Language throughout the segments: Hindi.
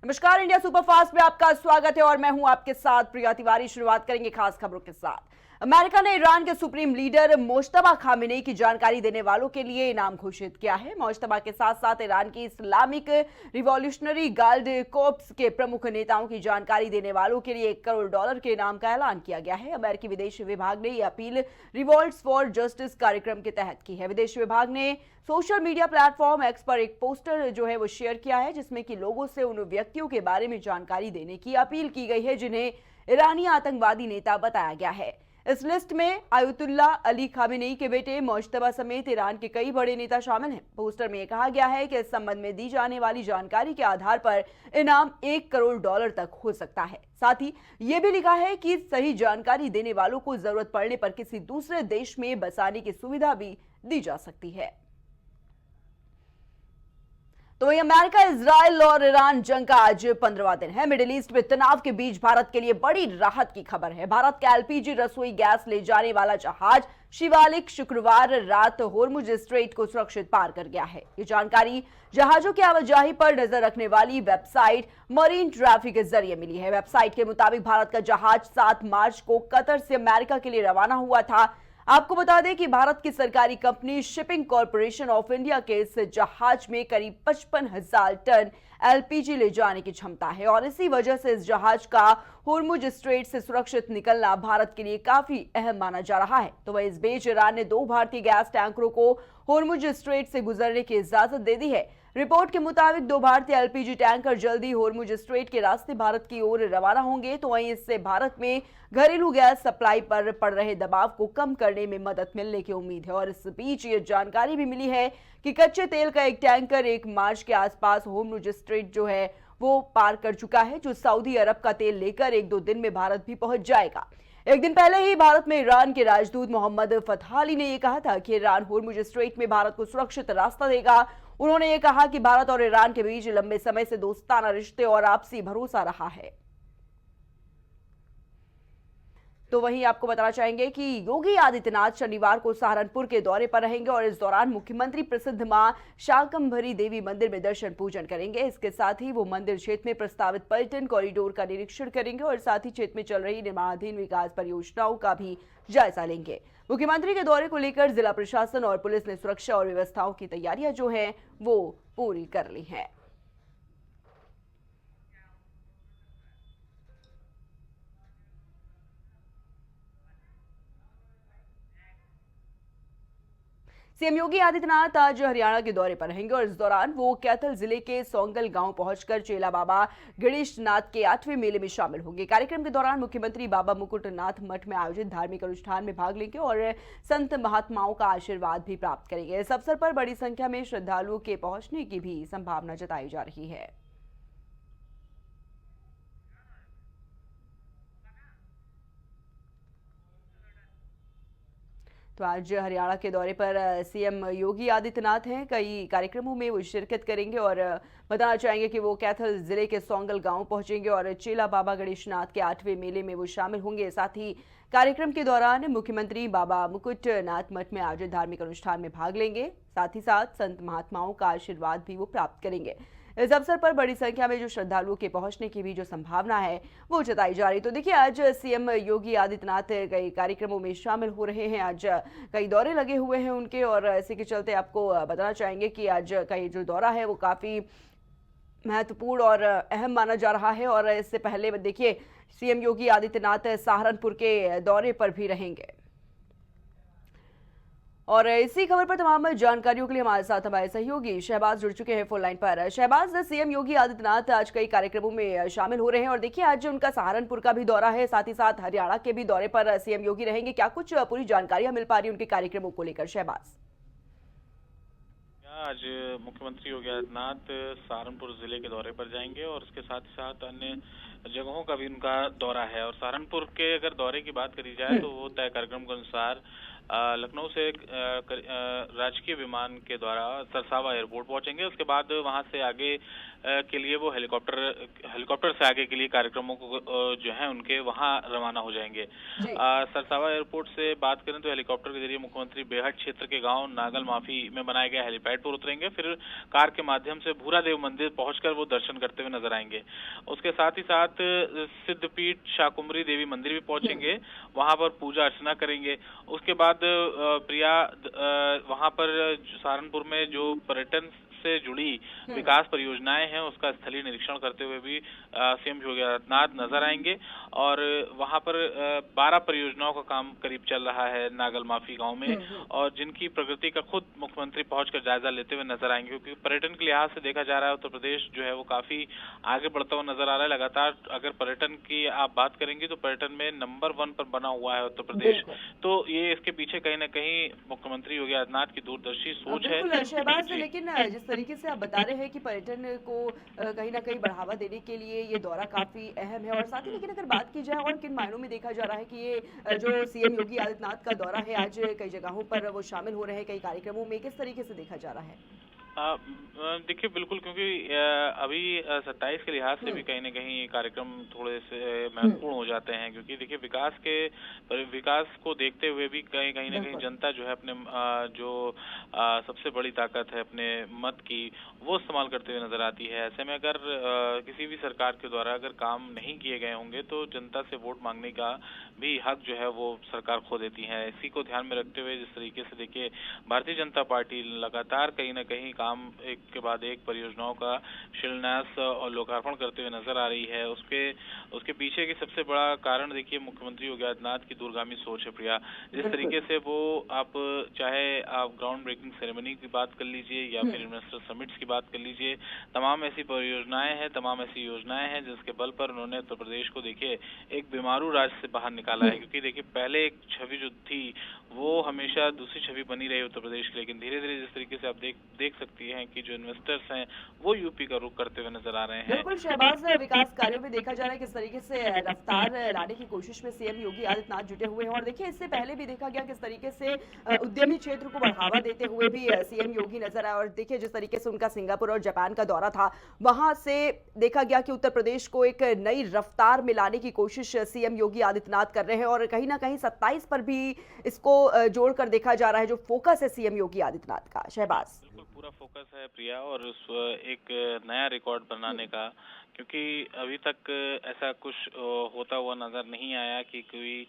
नमस्कार, इंडिया सुपरफास्ट में आपका स्वागत है और मैं हूं आपके साथ प्रिया तिवारी। शुरुआत करेंगे खास खबरों के साथ। अमेरिका ने ईरान के सुप्रीम लीडर मोज्तबा खामेनेई की जानकारी देने वालों के लिए इनाम घोषित किया है। मोज्तबा के साथ साथ ईरान की इस्लामिक रिवॉल्यूशनरी गार्ड कोर्प्स के प्रमुख नेताओं की जानकारी देने वालों के लिए $1 करोड़ के इनाम का ऐलान किया गया है। अमेरिकी विदेश विभाग ने यह अपील रिवॉल्ट्स फॉर जस्टिस कार्यक्रम के तहत की है। विदेश विभाग ने सोशल मीडिया प्लेटफॉर्म एक्स पर एक पोस्टर जो है वो शेयर किया है, जिसमें कि लोगों से उन व्यक्तियों के बारे में जानकारी देने की अपील की गई है जिन्हें ईरानी आतंकवादी नेता बताया गया है। इस लिस्ट में आयतुल्ला अली खामेनेई के बेटे मोज्तबा समेत ईरान के कई बड़े नेता शामिल हैं। पोस्टर में कहा गया है कि इस संबंध में दी जाने वाली जानकारी के आधार पर इनाम $1 करोड़ तक हो सकता है। साथ ही यह भी लिखा है कि सही जानकारी देने वालों को जरूरत पड़ने पर किसी दूसरे देश में बसाने की सुविधा भी दी जा सकती है। तो वहीं अमेरिका, इजराइल और ईरान जंग का आज 15वां दिन है। मिडिल ईस्ट में तनाव के बीच भारत के लिए बड़ी राहत की खबर है। भारत का एलपीजी रसोई गैस ले जाने वाला जहाज शिवालिक शुक्रवार रात होर्मुज स्ट्रेट को सुरक्षित पार कर गया है। ये जानकारी जहाजों की आवाजाही पर नजर रखने वाली वेबसाइट मरीन ट्रैफिक के जरिए मिली है। वेबसाइट के मुताबिक भारत का जहाज 7 मार्च को कतर से अमेरिका के लिए रवाना हुआ था। आपको बता दें कि भारत की सरकारी company shipping corporation of India के इस जहाज में करीब 55,000 टन एलपीजी ले जाने की क्षमता है और इसी वजह से इस जहाज का होर्मुज स्ट्रेट से सुरक्षित निकलना भारत के लिए काफी अहम माना जा रहा है। तो वह इस बीच ईरान ने 2 भारतीय गैस टैंकरों को होर्मुज स्ट्रेट से गुजरने की इजाजत दे दी है। रिपोर्ट के मुताबिक 2 भारतीय एलपीजी टैंकर जल्दी होर्मुज स्ट्रेट के रास्ते भारत की ओर रवाना होंगे। तो वहीं इससे भारत में घरेलू गैस सप्लाई पर पड़ रहे दबाव को कम करने में मदद मिलने की उम्मीद है। और इस बीच ये जानकारी भी मिली है कि कच्चे तेल का एक टैंकर 1 मार्च के आसपास होर्मुज स्ट्रेट जो है वो पार कर चुका है, जो सऊदी अरब का तेल लेकर 1-2 दिन में भारत भी पहुंच जाएगा। एक दिन पहले ही भारत में ईरान के राजदूत मोहम्मद फतहाली ने यह कहा था कि ईरान होर्मुज स्ट्रेट में भारत को सुरक्षित रास्ता देगा। उन्होंने ये कहा कि भारत और ईरान के बीच लंबे समय से दोस्ताना रिश्ते और आपसी भरोसा रहा है। तो वहीं आपको बताना चाहेंगे कि योगी आदित्यनाथ शनिवार को सहारनपुर के दौरे पर रहेंगे और इस दौरान मुख्यमंत्री प्रसिद्ध मां शाकंभरी देवी मंदिर में दर्शन पूजन करेंगे। इसके साथ ही वो मंदिर क्षेत्र में प्रस्तावित पर्यटन कॉरिडोर का निरीक्षण करेंगे और साथ ही क्षेत्र में चल रही निर्माणाधीन विकास परियोजनाओं का भी जायजा लेंगे। मुख्यमंत्री के दौरे को लेकर जिला प्रशासन और पुलिस ने सुरक्षा और व्यवस्थाओं की तैयारियां जो है वो पूरी कर ली है। सीएम योगी आदित्यनाथ आज हरियाणा के दौरे पर रहेंगे और इस दौरान वो कैथल जिले के सोंगल गांव पहुंचकर चेला बाबा गणेश नाथ के 8वें मेले में शामिल होंगे। कार्यक्रम के दौरान मुख्यमंत्री बाबा मुकुटनाथ मठ में आयोजित धार्मिक अनुष्ठान में भाग लेंगे और संत महात्माओं का आशीर्वाद भी प्राप्त करेंगे। इस अवसर पर बड़ी संख्या में श्रद्धालुओं के पहुंचने की भी संभावना जताई जा रही है। तो आज हरियाणा के दौरे पर सीएम योगी आदित्यनाथ हैं। कई कार्यक्रमों में वो शिरकत करेंगे और बताना चाहेंगे कि वो कैथल जिले के सोंगल गांव पहुंचेंगे और चेला बाबा गणेशनाथ के 8वें मेले में वो शामिल होंगे। साथ ही कार्यक्रम के दौरान मुख्यमंत्री बाबा मुकुटनाथ मठ में आयोजित धार्मिक अनुष्ठान में भाग लेंगे। साथ ही साथ संत महात्माओं का आशीर्वाद भी वो प्राप्त करेंगे। इस अवसर पर बड़ी संख्या में जो श्रद्धालुओं के पहुंचने की भी जो संभावना है वो जताई जा रही। तो देखिए, आज सीएम योगी आदित्यनाथ कई कार्यक्रमों में शामिल हो रहे हैं। आज कई दौरे लगे हुए हैं उनके और इसी के चलते आपको बताना चाहेंगे कि आज का ये जो दौरा है वो काफी महत्वपूर्ण और अहम माना जा रहा है। और इससे पहले देखिए, सीएम योगी आदित्यनाथ सहारनपुर के दौरे पर भी रहेंगे। और इसी खबर पर तमाम जानकारियों के लिए हमारे साथ हमारे सहयोगी शहबाज जुड़ चुके हैं फोन लाइन पर। शहबाज, सीएम योगी आदित्यनाथ आज कई कार्यक्रमों में शामिल हो रहे हैं और देखिए आज उनका सहारनपुर का भी दौरा है, साथ ही साथ हरियाणा के भी दौरे पर सीएम योगी रहेंगे। क्या कुछ पूरी जानकारियां मिल पा रही है उनके कार्यक्रमों को लेकर शहबाज? आज मुख्यमंत्री योगी आदित्यनाथ सहारनपुर जिले के दौरे पर जाएंगे और उसके साथ ही साथ अन्य जगहों का भी उनका दौरा है। और सहारनपुर के अगर दौरे की बात करी जाए तो वो तय कार्यक्रम के अनुसार लखनऊ से राजकीय विमान के द्वारा सरसावा एयरपोर्ट पहुंचेंगे। उसके बाद वहां से आगे के लिए वो हेलीकॉप्टर से आगे के लिए कार्यक्रमों को जो है उनके वहां रवाना हो जाएंगे। जी। सरसावा एयरपोर्ट से बात करें तो हेलीकॉप्टर के जरिए मुख्यमंत्री बेहट क्षेत्र के गांव नागल माफी में बनाए गए हेलीपैड पर उतरेंगे, फिर कार के माध्यम से भूरादेव मंदिर पहुंचकर वो दर्शन करते हुए नजर आएंगे। उसके साथ ही साथ सिद्धपीठ शाकुंभरी देवी मंदिर भी पहुंचेंगे, वहां पर पूजा अर्चना करेंगे। उसके बाद प्रिया वहां पर सहारनपुर में जो पर्यटन से जुड़ी विकास परियोजनाएं हैं उसका स्थलीय निरीक्षण करते हुए भी सीएम योगी आदित्यनाथ नजर आएंगे। और वहां पर 12 परियोजनाओं का काम करीब चल रहा है नागल माफी गांव में, और जिनकी प्रगति का खुद मुख्यमंत्री पहुंचकर जायजा लेते हुए नजर आएंगे, क्योंकि पर्यटन के लिहाज से देखा जा रहा है उत्तर प्रदेश जो है वो काफी आगे बढ़ता हुआ नजर आ रहा है। लगातार अगर पर्यटन की आप बात करेंगे तो पर्यटन में नंबर 1 पर बना हुआ है उत्तर प्रदेश। तो ये इसके पीछे कहीं ना कहीं मुख्यमंत्री योगी आदित्यनाथ की दूरदर्शी सोच है। बिल्कुल शहबाज, लेकिन जिस तरीके से आप बता रहे हैं कि पर्यटन को कहीं ना कहीं बढ़ावा देने के लिए ये दौरा काफी अहम है, और साथ ही लेकिन अगर बात की जाए और किन मायनों में देखा जा रहा है कि ये जो सीएम योगी आदित्यनाथ का दौरा है आज कई जगहों पर वो शामिल हो रहे हैं, कई कार्यक्रमों में, किस तरीके से देखा जा रहा है? देखिए बिल्कुल, क्योंकि अभी 27 के लिहाज से भी कहीं ना कहीं कार्यक्रम थोड़े से महत्वपूर्ण हो जाते हैं, क्योंकि देखिए विकास को देखते हुए भी कहीं कहीं ना कहीं जनता जो है अपने जो सबसे बड़ी ताकत है अपने मत की, वो इस्तेमाल करते हुए नजर आती है। ऐसे में अगर किसी भी सरकार के द्वारा अगर काम नहीं किए गए होंगे तो जनता से वोट मांगने का भी हक जो है वो सरकार खो देती है। इसी को ध्यान में रखते हुए जिस तरीके से देखिए भारतीय जनता पार्टी लगातार कहीं ना कहीं काम एक के बाद एक परियोजनाओं का शिलान्यास और लोकार्पण करते हुए नजर आ रही है, उसके पीछे की सबसे बड़ा कारण देखिए मुख्यमंत्री योगी आदित्यनाथ की दूरगामी सोच है प्रिया। जिस तरीके से वो आप चाहे आप ग्राउंड ब्रेकिंग सेरेमनी की बात कर लीजिए या फिर इन्वेस्टर समिट्स की बात कर लीजिए, तमाम ऐसी परियोजनाएं हैं, तमाम ऐसी योजनाएं हैं जिसके बल पर उन्होंने उत्तर प्रदेश को देखिए एक बीमारू राज्य से बाहर निकाला है। क्योंकि देखिए पहले एक छवि जो थी वो हमेशा दूसरी छवि बनी रही उत्तर प्रदेश की, लेकिन धीरे धीरे जिस तरीके से आप देख सकती हैं कि जो इन्वेस्टर्स हैं वो यूपी का रुख करते हुए नजर आ रहे हैं। बिल्कुल शहबाज, विकास कार्यों में देखा जा रहा है किस तरीके से रफ्तार लाने की कोशिश में सीएम योगी आदित्यनाथ जुटे हुए हैं, और देखिए इससे पहले भी देखा गया किस तरीके से उद्यमी क्षेत्र को बढ़ावा देते हुए भी सीएम योगी नजर आए। और देखिए जिस तरीके से उनका सिंगापुर और जापान का दौरा था, वहां से देखा गया कि उत्तर प्रदेश को एक नई रफ्तार में लाने की कोशिश सीएम योगी आदित्यनाथ कर रहे हैं, और कहीं ना कहीं 27 पर भी इसको जोड़कर देखा जा रहा है जो फोकस है सीएम योगी आदित्यनाथ का। शहबाज, पूरा फोकस है प्रिया, और उस एक नया रिकॉर्ड बनाने का, क्योंकि अभी तक ऐसा कुछ होता हुआ नजर नहीं आया कि कोई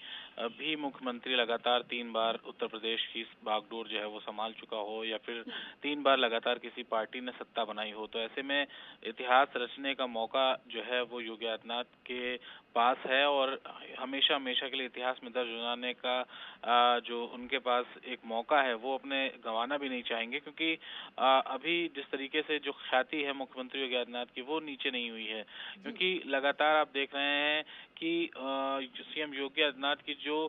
भी मुख्यमंत्री लगातार 3 बार उत्तर प्रदेश की बागडोर जो है वो संभाल चुका हो, या फिर 3 बार लगातार किसी पार्टी ने सत्ता बनाई हो। तो ऐसे में इतिहास रचने का मौका जो है वो योगी आदित्यनाथ के पास है, और हमेशा हमेशा के लिए इतिहास में दर्ज होने का जो उनके पास एक मौका है वो अपने गंवाना भी नहीं चाहेंगे। क्योंकि अभी जिस तरीके से जो ख्याति है मुख्यमंत्री योगी आदित्यनाथ की वो नीचे नहीं हुई है, क्योंकि लगातार आप देख रहे हैं कि सीएम योगी आदित्यनाथ की जो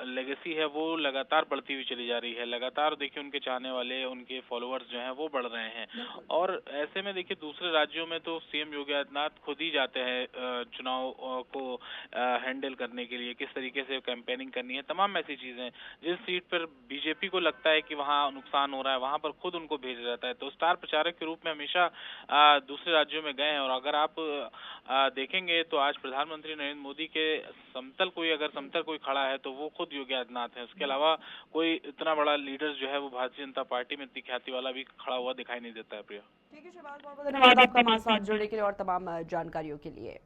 लेगेसी है वो लगातार बढ़ती हुई चली जा रही है। लगातार देखिए उनके चाहने वाले, उनके फॉलोअर्स जो हैं वो बढ़ रहे हैं, और ऐसे में देखिए दूसरे राज्यों में तो सीएम योगी आदित्यनाथ खुद ही जाते हैं चुनाव को हैंडल करने के लिए, किस तरीके से कैंपेनिंग करनी है, तमाम ऐसी चीजें। जिस सीट पर बीजेपी को लगता है कि वहाँ नुकसान हो रहा है वहां पर खुद उनको भेजा जाता है। तो स्टार प्रचारक के रूप में हमेशा दूसरे राज्यों में गए हैं, और अगर आप देखेंगे तो आज प्रधानमंत्री नरेंद्र मोदी के समतल कोई खड़ा है तो वो खुद योगी आदित्यनाथ है। उसके अलावा कोई इतना बड़ा लीडर जो है वो भारतीय जनता पार्टी में इतनी ख्याति वाला भी खड़ा हुआ दिखाई नहीं देता है प्रिया। ठीक है शहबाज, बहुत बहुत धन्यवाद आपका हमारे साथ जुड़ने के लिए और तमाम जानकारियों के लिए।